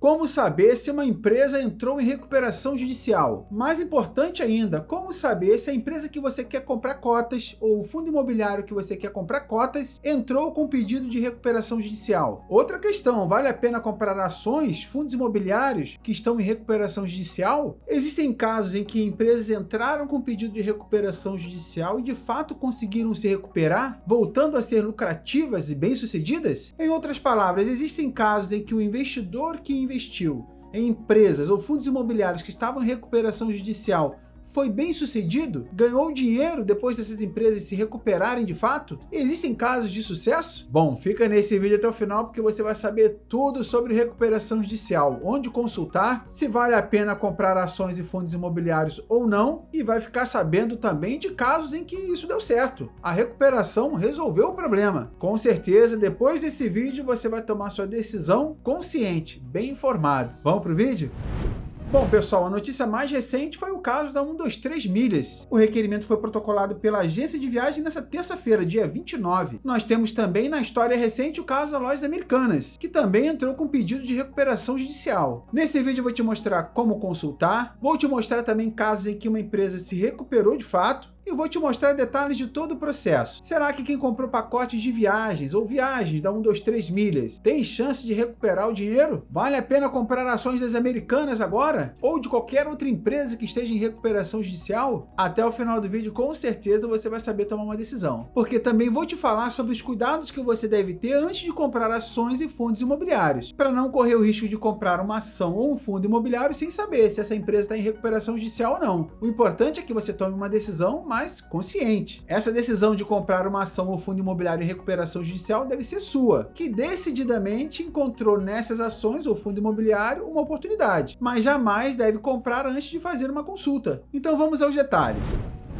Como saber se uma empresa entrou em recuperação judicial? Mais importante ainda, como saber se a empresa que você quer comprar cotas ou o fundo imobiliário que você quer comprar cotas entrou com pedido de recuperação judicial? Outra questão, vale a pena comprar ações, fundos imobiliários que estão em recuperação judicial? Existem casos em que empresas entraram com pedido de recuperação judicial e de fato conseguiram se recuperar, voltando a ser lucrativas e bem-sucedidas? Em outras palavras, existem casos em que o investidor que investiu em empresas ou fundos imobiliários que estavam em recuperação judicial foi bem sucedido? Ganhou dinheiro depois dessas empresas se recuperarem de fato? Existem casos de sucesso? Bom, fica nesse vídeo até o final porque você vai saber tudo sobre recuperação judicial, onde consultar, se vale a pena comprar ações e fundos imobiliários ou não, e vai ficar sabendo também de casos em que isso deu certo. A recuperação resolveu o problema. Com certeza, depois desse vídeo você vai tomar sua decisão consciente, bem informado. Vamos pro vídeo? Bom, pessoal, a notícia mais recente foi o caso da 123 Milhas. O requerimento foi protocolado pela agência de viagem nesta terça-feira, dia 29. Nós temos também na história recente o caso da Lojas Americanas, que também entrou com pedido de recuperação judicial. Nesse vídeo eu vou te mostrar como consultar, vou te mostrar também casos em que uma empresa se recuperou de fato, e vou te mostrar detalhes de todo o processo. Será que quem comprou pacotes de viagens ou viagens da 123 Milhas tem chance de recuperar o dinheiro? Vale a pena comprar ações das Americanas agora? Ou de qualquer outra empresa que esteja em recuperação judicial? Até o final do vídeo, com certeza, você vai saber tomar uma decisão. Porque também vou te falar sobre os cuidados que você deve ter antes de comprar ações e fundos imobiliários, para não correr o risco de comprar uma ação ou um fundo imobiliário sem saber se essa empresa está em recuperação judicial ou não. O importante é que você tome uma decisão mais consciente. Essa decisão de comprar uma ação ou fundo imobiliário em recuperação judicial deve ser sua, que decididamente encontrou nessas ações ou fundo imobiliário uma oportunidade, mas jamais deve comprar antes de fazer uma consulta. Então vamos aos detalhes.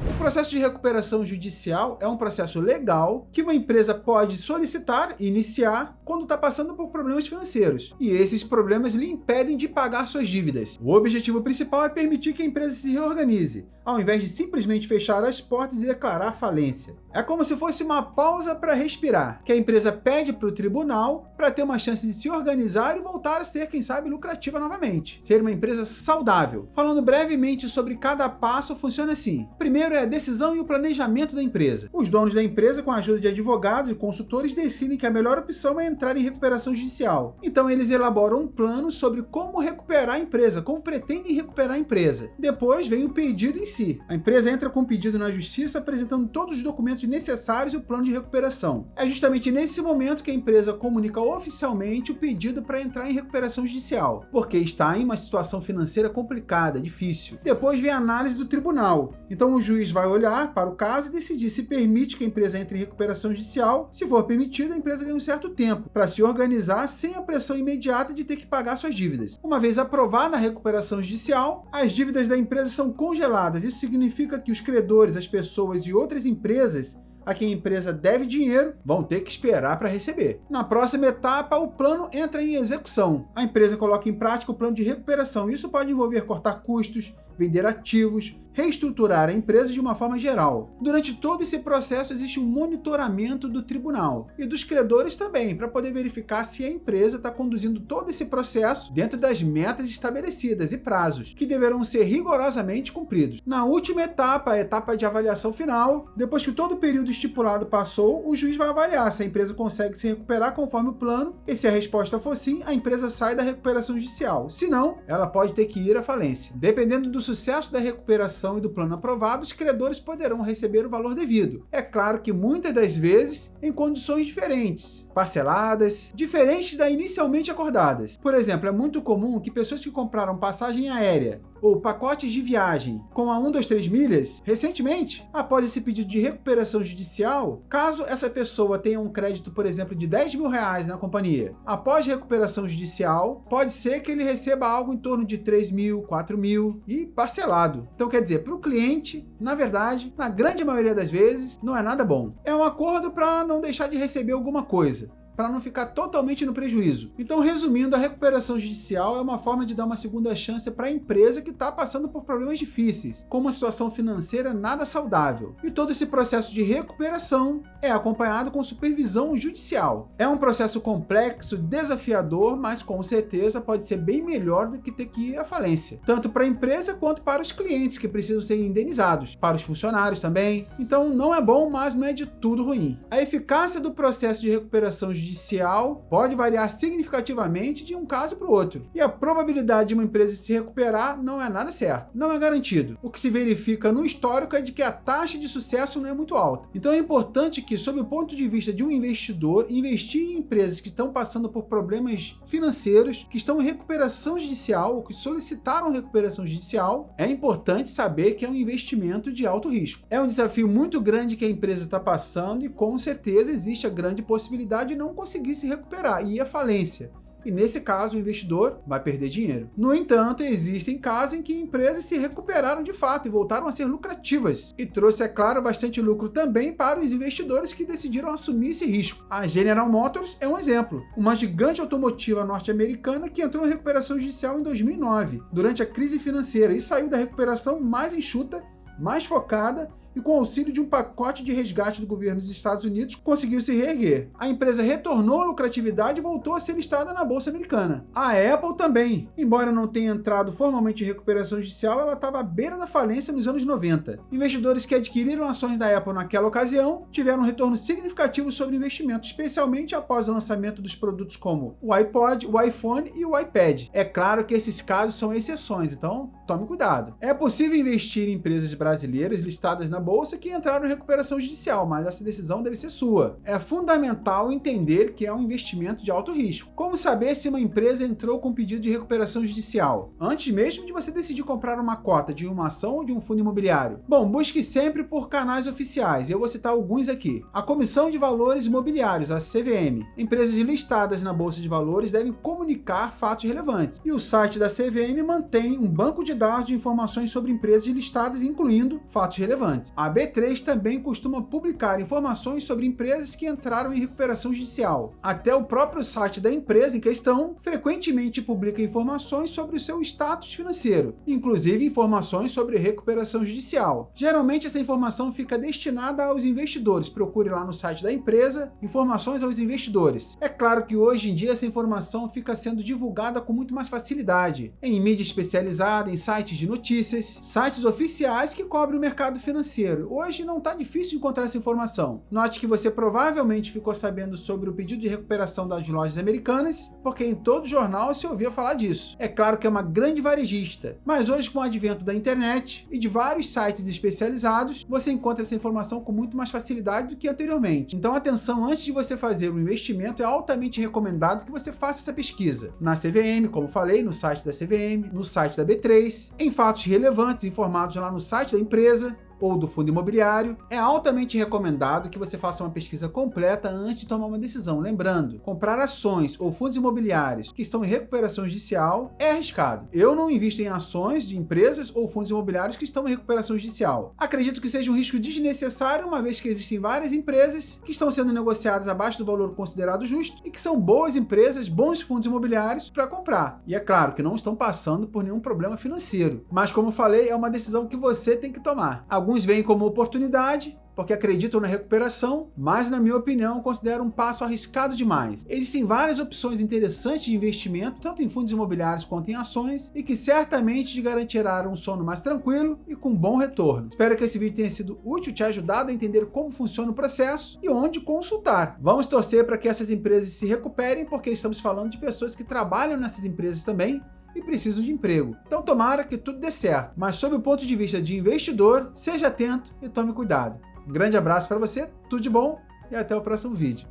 O processo de recuperação judicial é um processo legal que uma empresa pode solicitar e iniciar quando está passando por problemas financeiros, e esses problemas lhe impedem de pagar suas dívidas. O objetivo principal é permitir que a empresa se reorganize, ao invés de simplesmente fechar as portas e declarar falência. É como se fosse uma pausa para respirar, que a empresa pede para o tribunal para ter uma chance de se organizar e voltar a ser, quem sabe, lucrativa novamente. Ser uma empresa saudável. Falando brevemente sobre cada passo, funciona assim. Primeiro é a decisão e o planejamento da empresa. Os donos da empresa, com a ajuda de advogados e consultores, decidem que a melhor opção é entrar em recuperação judicial. Então eles elaboram um plano sobre como recuperar a empresa, como pretendem recuperar a empresa. Depois vem o pedido em si. A empresa entra com o pedido na justiça apresentando todos os documentos necessários e o plano de recuperação. É justamente nesse momento que a empresa comunica oficialmente o pedido para entrar em recuperação judicial, porque está em uma situação financeira complicada, difícil. Depois vem a análise do tribunal. Então o juiz vai olhar para o caso e decidir se permite que a empresa entre em recuperação judicial. Se for permitido, a empresa ganha um certo tempo para se organizar sem a pressão imediata de ter que pagar suas dívidas. Uma vez aprovada a recuperação judicial, as dívidas da empresa são congeladas. Isso significa que os credores, as pessoas e outras empresas a quem a empresa deve dinheiro vão ter que esperar para receber. Na próxima etapa, o plano entra em execução. A empresa coloca em prática o plano de recuperação. Isso pode envolver cortar custos, vender ativos, reestruturar a empresa de uma forma geral. Durante todo esse processo existe um monitoramento do tribunal e dos credores também, para poder verificar se a empresa está conduzindo todo esse processo dentro das metas estabelecidas e prazos, que deverão ser rigorosamente cumpridos. Na última etapa, a etapa de avaliação final, depois que todo o período estipulado passou, o juiz vai avaliar se a empresa consegue se recuperar conforme o plano, e se a resposta for sim, a empresa sai da recuperação judicial. Se não, ela pode ter que ir à falência. Dependendo do sucesso da recuperação e do plano aprovado, os credores poderão receber o valor devido. É claro que muitas das vezes em condições diferentes, parceladas, diferentes da inicialmente acordadas. Por exemplo, é muito comum que pessoas que compraram passagem aérea ou pacotes de viagem com a 123 Milhas, recentemente, após esse pedido de recuperação judicial, caso essa pessoa tenha um crédito, por exemplo, de R$10.000 na companhia, após recuperação judicial, pode ser que ele receba algo em torno de 3.000, 4.000 e parcelado. Então, quer dizer, para o cliente, na verdade, na grande maioria das vezes, não é nada bom. É um acordo para não deixar de receber alguma coisa. para não ficar totalmente no prejuízo. Então, resumindo, a recuperação judicial é uma forma de dar uma segunda chance para a empresa que está passando por problemas difíceis, com uma situação financeira nada saudável. E todo esse processo de recuperação é acompanhado com supervisão judicial. É um processo complexo, desafiador, mas com certeza pode ser bem melhor do que ter que ir à falência, tanto para a empresa quanto para os clientes que precisam ser indenizados, para os funcionários também. Então, não é bom, mas não é de tudo ruim. A eficácia do processo de recuperação judicial pode variar significativamente de um caso para o outro. E a probabilidade de uma empresa se recuperar não é nada certo, não é garantido. O que se verifica no histórico é de que a taxa de sucesso não é muito alta. Então é importante que, sob o ponto de vista de um investidor, investir em empresas que estão passando por problemas financeiros, que estão em recuperação judicial ou que solicitaram recuperação judicial, é importante saber que é um investimento de alto risco. É um desafio muito grande que a empresa está passando e com certeza existe a grande possibilidade de não conseguir se recuperar e ir à falência. E nesse caso o investidor vai perder dinheiro. No entanto, existem casos em que empresas se recuperaram de fato e voltaram a ser lucrativas. E trouxe, é claro, bastante lucro também para os investidores que decidiram assumir esse risco. A General Motors é um exemplo. Uma gigante automotiva norte-americana que entrou em recuperação judicial em 2009, durante a crise financeira, e saiu da recuperação mais enxuta, mais focada, e com o auxílio de um pacote de resgate do governo dos Estados Unidos, conseguiu se reerguer. A empresa retornou à lucratividade e voltou a ser listada na Bolsa Americana. A Apple também. Embora não tenha entrado formalmente em recuperação judicial, ela estava à beira da falência nos anos 90. Investidores que adquiriram ações da Apple naquela ocasião tiveram um retorno significativo sobre o investimento, especialmente após o lançamento dos produtos como o iPod, o iPhone e o iPad. É claro que esses casos são exceções, então tome cuidado. É possível investir em empresas brasileiras listadas na bolsa que entraram em recuperação judicial, mas essa decisão deve ser sua. É fundamental entender que é um investimento de alto risco. Como saber se uma empresa entrou com pedido de recuperação judicial? Antes mesmo de você decidir comprar uma cota de uma ação ou de um fundo imobiliário. Bom, busque sempre por canais oficiais. Eu vou citar alguns aqui. A Comissão de Valores Imobiliários, a CVM. Empresas listadas na Bolsa de Valores devem comunicar fatos relevantes. E o site da CVM mantém um banco de dados de informações sobre empresas listadas, incluindo fatos relevantes. A B3 também costuma publicar informações sobre empresas que entraram em recuperação judicial. Até o próprio site da empresa em questão frequentemente publica informações sobre o seu status financeiro, inclusive informações sobre recuperação judicial. Geralmente essa informação fica destinada aos investidores. Procure lá no site da empresa informações aos investidores. É claro que hoje em dia essa informação fica sendo divulgada com muito mais facilidade, em mídia especializada, em sites de notícias, sites oficiais que cobrem o mercado financeiro. Hoje não está difícil encontrar essa informação. Note que você provavelmente ficou sabendo sobre o pedido de recuperação das lojas americanas, porque em todo jornal se ouvia falar disso. É claro que é uma grande varejista, mas hoje, com o advento da internet e de vários sites especializados, você encontra essa informação com muito mais facilidade do que anteriormente. Então atenção, antes de você fazer um investimento, é altamente recomendado que você faça essa pesquisa. Na CVM, como falei, no site da CVM, no site da B3, em fatos relevantes informados lá no site da empresa, ou do fundo imobiliário. É altamente recomendado que você faça uma pesquisa completa antes de tomar uma decisão. Lembrando, comprar ações ou fundos imobiliários que estão em recuperação judicial é arriscado. Eu não invisto em ações de empresas ou fundos imobiliários que estão em recuperação judicial. Acredito que seja um risco desnecessário, uma vez que existem várias empresas que estão sendo negociadas abaixo do valor considerado justo e que são boas empresas, bons fundos imobiliários para comprar. E é claro que não estão passando por nenhum problema financeiro. Mas como falei, é uma decisão que você tem que tomar. Alguns veem como oportunidade, porque acreditam na recuperação, mas na minha opinião considero um passo arriscado demais. Existem várias opções interessantes de investimento, tanto em fundos imobiliários quanto em ações, e que certamente te garantirão um sono mais tranquilo e com bom retorno. Espero que esse vídeo tenha sido útil e te ajudado a entender como funciona o processo e onde consultar. Vamos torcer para que essas empresas se recuperem, porque estamos falando de pessoas que trabalham nessas empresas também e precisam de emprego. Então tomara que tudo dê certo, mas sob o ponto de vista de investidor, seja atento e tome cuidado. Um grande abraço para você, tudo de bom e até o próximo vídeo.